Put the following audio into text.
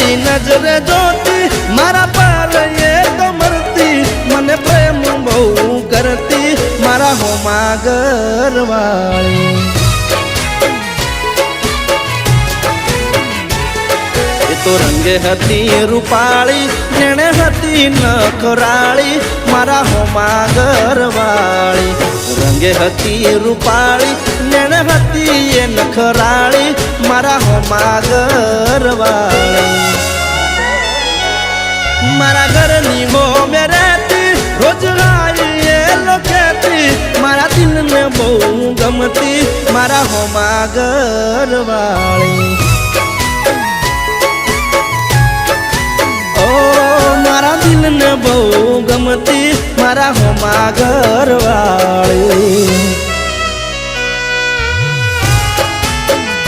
સીધી નજરે જોતી મારા પર એ તો મરતી મને પ્રેમ બહુ કરતી મારા હોમા ઘરવાળી તો રંગે હતી રૂપાળી નેણે હતી નખરાળી મારા હોમા ઘરવાળી રંગે હતી રૂપાળી નેણે હતી એ નખરાળી મારા હોમા ઘરવાળી મારા ઘરની હો મે રહેતી રોજ લાઈ એ લોકેતી મારા દિલને બહુ ગમતી મારા હોમા ઘરવાળી મારા દિલને બહુ ગમતી મારા હોમા ઘરવાળી